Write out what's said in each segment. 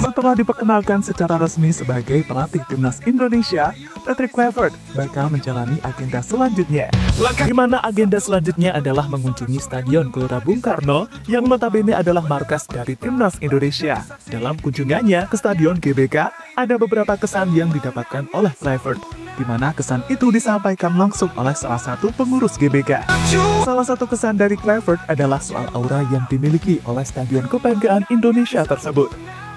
Setelah diperkenalkan secara resmi sebagai pelatih timnas Indonesia, Patrick Kluivert bakal menjalani agenda selanjutnya. Di mana agenda selanjutnya adalah mengunjungi Stadion Gelora Bung Karno yang notabene adalah markas dari timnas Indonesia. Dalam kunjungannya ke Stadion GBK, ada beberapa kesan yang didapatkan oleh Kluivert, di mana kesan itu disampaikan langsung oleh salah satu pengurus GBK. Salah satu kesan dari Kluivert adalah soal aura yang dimiliki oleh Stadion Kebanggaan Indonesia tersebut.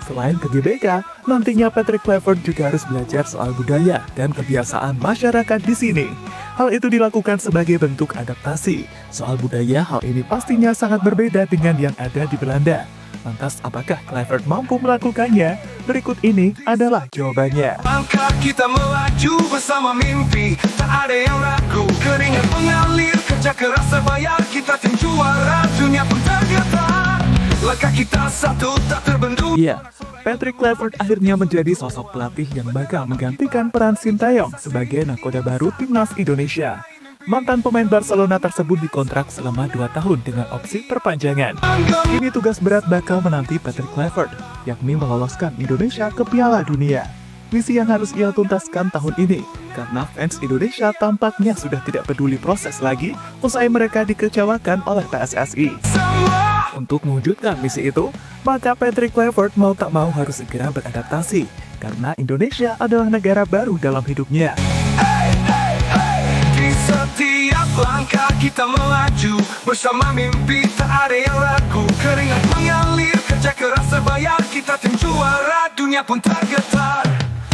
Selain ke GBK, nantinya Patrick Kluivert juga harus belajar soal budaya dan kebiasaan masyarakat di sini. Hal itu dilakukan sebagai bentuk adaptasi. Soal budaya, hal ini pastinya sangat berbeda dengan yang ada di Belanda. Lantas, apakah Kluivert mampu melakukannya? Berikut ini adalah jawabannya. Langkah kita melaju bersama mimpi, tak ada yang ragu. Keringat mengalir, kerja keras terbayar, kita tim juara, dunia pun tergetar. Langkah kita satu tak terbendung. Iya, Patrick Kluivert akhirnya menjadi sosok pelatih yang bakal menggantikan peran Sintayong sebagai nakoda baru timnas Indonesia. Mantan pemain Barcelona tersebut dikontrak selama 2 tahun dengan opsi perpanjangan. Kini tugas berat bakal menanti Patrick Kluivert, yakni meloloskan Indonesia ke Piala Dunia. Misi yang harus ia tuntaskan tahun ini, karena fans Indonesia tampaknya sudah tidak peduli proses lagi usai mereka dikecewakan oleh PSSI. Untuk mewujudkan misi itu, maka Patrick Kluivert mau tak mau harus segera beradaptasi, karena Indonesia adalah negara baru dalam hidupnya. Di setiap langkah kita melaju bersama mimpi, tak ada yang ragu. Keringat mengalir, kerja keras terbayar, kita tim juara, dunia pun tergetar.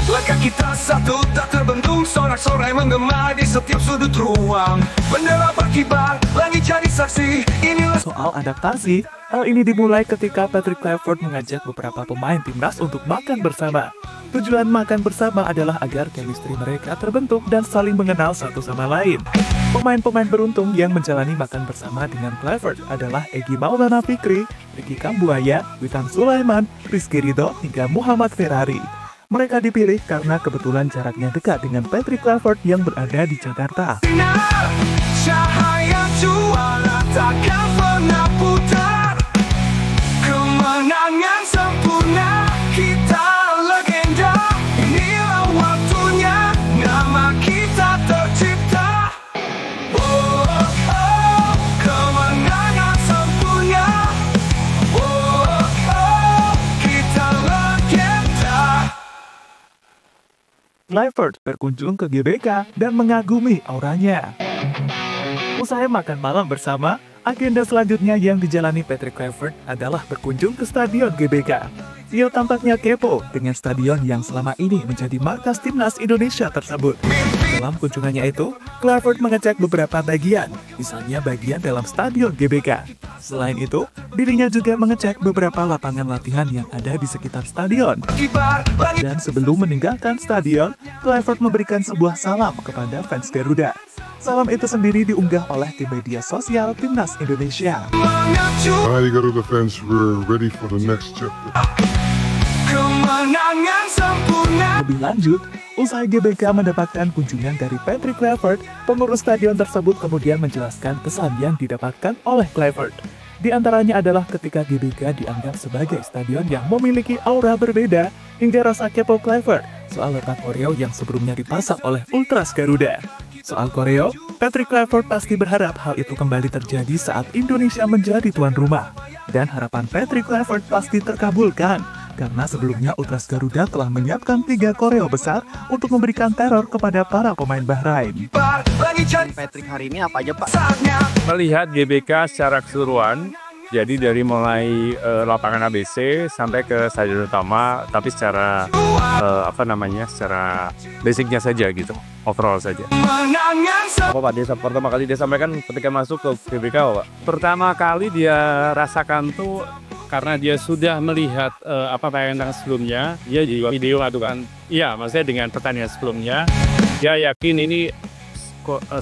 Langkah kita satu tak terbendung, sorak-sorai menggema di setiap sudut ruang. Bendera berkibar, langit jadi saksi. Inilah Soal adaptasi, hal ini dimulai ketika Patrick Kluivert mengajak beberapa pemain timnas untuk makan bersama. Tujuan makan bersama adalah agar chemistry mereka terbentuk dan saling mengenal satu sama lain. Pemain-pemain beruntung yang menjalani makan bersama dengan Kluivert adalah Egy Maulana Fikri, Ricky Kambuaya, Witan Sulaiman, Rizky Ridho, hingga Muhammad Ferrari. Mereka dipilih karena kebetulan jaraknya dekat dengan Patrick Kluivert yang berada di Jakarta. sinar, cahaya juara takkan pernah putar. Kemenangan sempurna, kita legenda. Inilah waktunya, nama kita tercipta. Oh, oh, oh, kemenangan sempurna. Oh, oh, kita legenda. Kluivert berkunjung ke GBK dan mengagumi auranya. Usai makan malam bersama, agenda selanjutnya yang dijalani Patrick Kluivert adalah berkunjung ke Stadion GBK. Ia tampaknya kepo dengan stadion yang selama ini menjadi markas timnas Indonesia tersebut. Dalam kunjungannya itu, Kluivert mengecek beberapa bagian, misalnya bagian dalam Stadion GBK. Selain itu, dirinya juga mengecek beberapa lapangan latihan yang ada di sekitar stadion. Dan sebelum meninggalkan stadion, Kluivert memberikan sebuah salam kepada fans Garuda. Salam itu sendiri diunggah oleh tim media sosial timnas Indonesia. Hi Garuda fans, we're ready for the next chapter. Kemenangan sempurna. Lebih lanjut, usai GBK mendapatkan kunjungan dari Patrick Kluivert, pengurus stadion tersebut kemudian menjelaskan kesan yang didapatkan oleh Kluivert. Di antaranya adalah ketika GBK dianggap sebagai stadion yang memiliki aura berbeda, hingga rasa kepo Kluivert soal letak koreo yang sebelumnya dipasang oleh Ultras Garuda. Soal koreo, Patrick Kluivert pasti berharap hal itu kembali terjadi saat Indonesia menjadi tuan rumah. Dan harapan Patrick Kluivert pasti terkabulkan, karena sebelumnya Ultras Garuda telah menyiapkan 3 koreo besar untuk memberikan teror kepada para pemain Bahrain. Patrick hari ini apa aja Pak? Melihat GBK secara keseluruhan, jadi dari mulai lapangan ABC sampai ke stadion utama, tapi secara secara basicnya saja gitu, overall saja. Apa Pak pertama kali dia sampaikan ketika masuk ke GBK Pak? Pertama kali dia rasakan tuh karena dia sudah melihat tayangan sebelumnya, dia juga video kan. Iya, maksudnya dengan pertandingan sebelumnya, dia yakin ini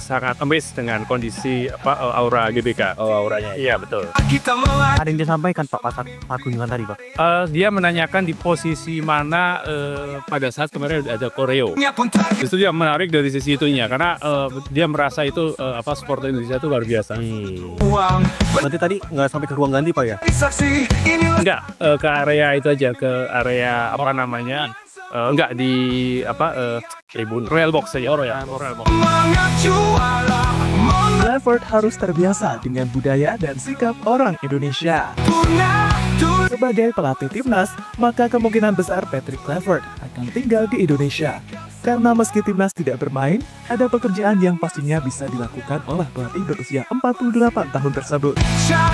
sangat amazed dengan kondisi aura GBK. Oh, auranya. Iya betul. Kita melaju. Ada yang disampaikan Pak Pak kunjungan tadi Pak. Dia menanyakan di posisi mana pada saat kemarin ada koreo. Pun target Justru yang menarik dari sisi itunya karena dia merasa itu sport Indonesia itu luar biasa. uang. Berarti tadi nggak sampai ke ruang ganti Pak ya? Saksi inilah Enggak ke area itu aja, ke area apa namanya? Enggak di tribun Royal Box saja, Royal Box. semangat juara. Clifford harus terbiasa dengan budaya dan sikap orang Indonesia. Punah dunia. Sebagai pelatih timnas, maka kemungkinan besar Patrick Clifford akan tinggal di Indonesia. Karena meski timnas tidak bermain, ada pekerjaan yang pastinya bisa dilakukan oleh pelatih berusia 48 tahun tersebut.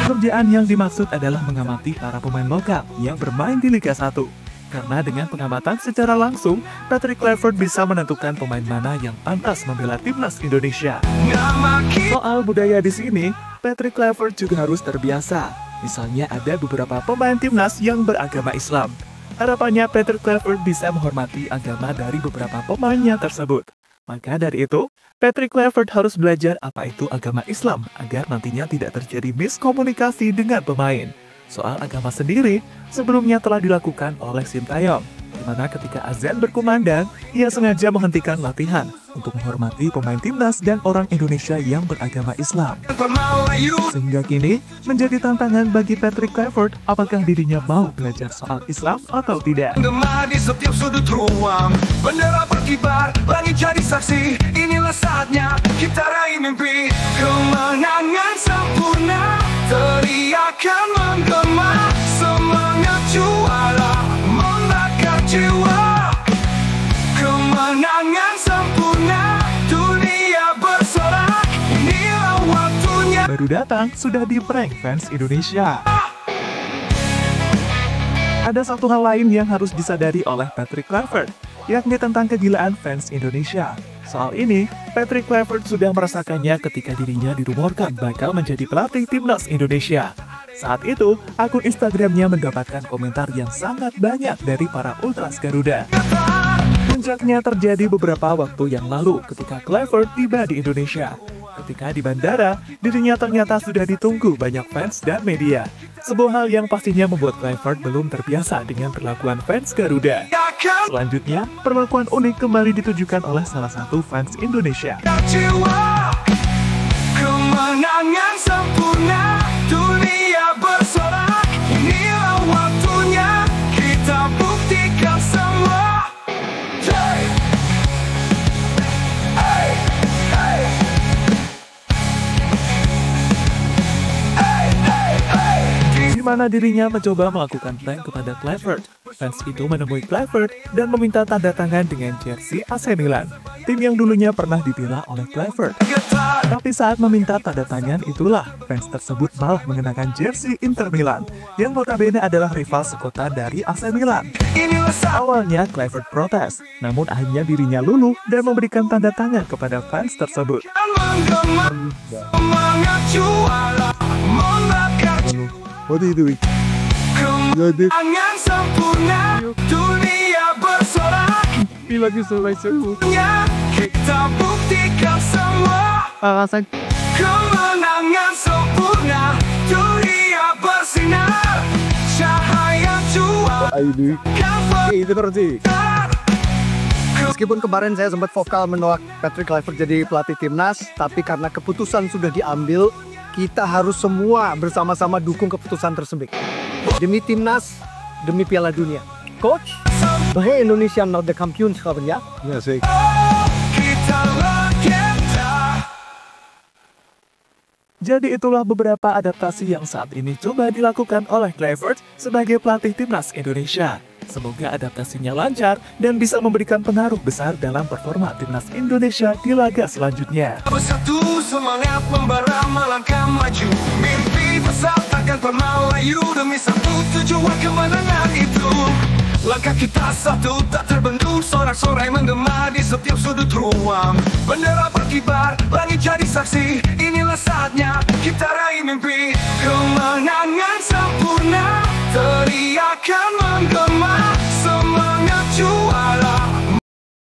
Pekerjaan yang dimaksud adalah mengamati para pemain lokal yang bermain di Liga 1. Karena dengan pengamatan secara langsung, Patrick Clifford bisa menentukan pemain mana yang pantas membela timnas Indonesia. Nama kita Soal budaya di sini, Patrick Clifford juga harus terbiasa. Misalnya ada beberapa pemain timnas yang beragama Islam. Harapannya Patrick Clifford bisa menghormati agama dari beberapa pemainnya tersebut. Maka dari itu, Patrick Clifford harus belajar apa itu agama Islam agar nantinya tidak terjadi miskomunikasi dengan pemain. Soal agama sendiri, sebelumnya telah dilakukan oleh Sintayong, di mana ketika azan berkumandang, ia sengaja menghentikan latihan untuk menghormati pemain timnas dan orang Indonesia yang beragama Islam. Melayu. Sehingga kini menjadi tantangan bagi Patrick Clifford apakah dirinya mau belajar soal Islam atau tidak. Menggema di setiap sudut ruang. Bendera berkibar, langit jadi saksi. Inilah saatnya kita raih mimpi. Kemenangan sempurna, teriakan menggema. Semangat juara, membakar jiwa. Kemenangan sempurna, dunia bersorak. Inilah waktunya. Baru datang sudah di prank fans Indonesia. Ada satu hal lain yang harus disadari oleh Patrick Clifford, yakni tentang kegilaan fans Indonesia. Soal ini, Patrick Clifford sudah merasakannya ketika dirinya dirumorkan bakal menjadi pelatih timnas Indonesia. Saat itu, akun Instagramnya mendapatkan komentar yang sangat banyak dari para Ultras Garuda. Puncaknya terjadi beberapa waktu yang lalu ketika Clifford tiba di Indonesia. Ketika di bandara, dirinya ternyata sudah ditunggu banyak fans dan media. Sebuah hal yang pastinya membuat Clifford belum terbiasa dengan perlakuan fans Garuda. Selanjutnya, perlakuan unik kembali ditujukan oleh salah satu fans Indonesia. Jiwa. Kemenangan sempurna, dunia bersorak. Inilah waktunya kita buktikan semua. Hey. Hey. Hey. Hey, hey, hey. Di mana dirinya mencoba melakukan prank kepada Clifford. Fans itu menemui Clifford dan meminta tanda tangan dengan jersey AC Milan, tim yang dulunya pernah dibela oleh Clifford. Getar. Tapi saat meminta tanda tangan itulah, fans tersebut malah mengenakan jersey Inter Milan, yang notabene adalah rival sekota dari AC Milan. Inilah saat Awalnya Clifford protes, namun akhirnya dirinya luluh dan memberikan tanda tangan kepada fans tersebut. menggema. Semangat juara, membakar What are you doing? kemenangan sempurna, dunia bersorak. Kita buktikan semua. Kemenangan sempurna, dunia bersinar. Cahaya juara. What are you doing? Itu berarti. Meskipun kemarin saya sempat vokal menolak Patrick Clifford jadi pelatih timnas, tapi karena keputusan sudah diambil, kita harus semua bersama-sama dukung keputusan tersebut. Demi timnas, demi Piala Dunia. Coach, bahaya Indonesia not the kampioenschap ya. Ja, zeker. Kita legenda. Jadi itulah beberapa adaptasi yang saat ini coba dilakukan oleh Clifford sebagai pelatih timnas Indonesia. Semoga adaptasinya lancar dan bisa memberikan pengaruh besar dalam performa timnas Indonesia di laga selanjutnya. Bersatu semangat membara melangkah maju. Mimpi besar takkan pernah layu. Demi satu tujuan kemenangan itu. Langkah kita satu tak terbendung. Sorak-sorai menggema di setiap sudut ruang. Bendera berkibar, langit jadi saksi.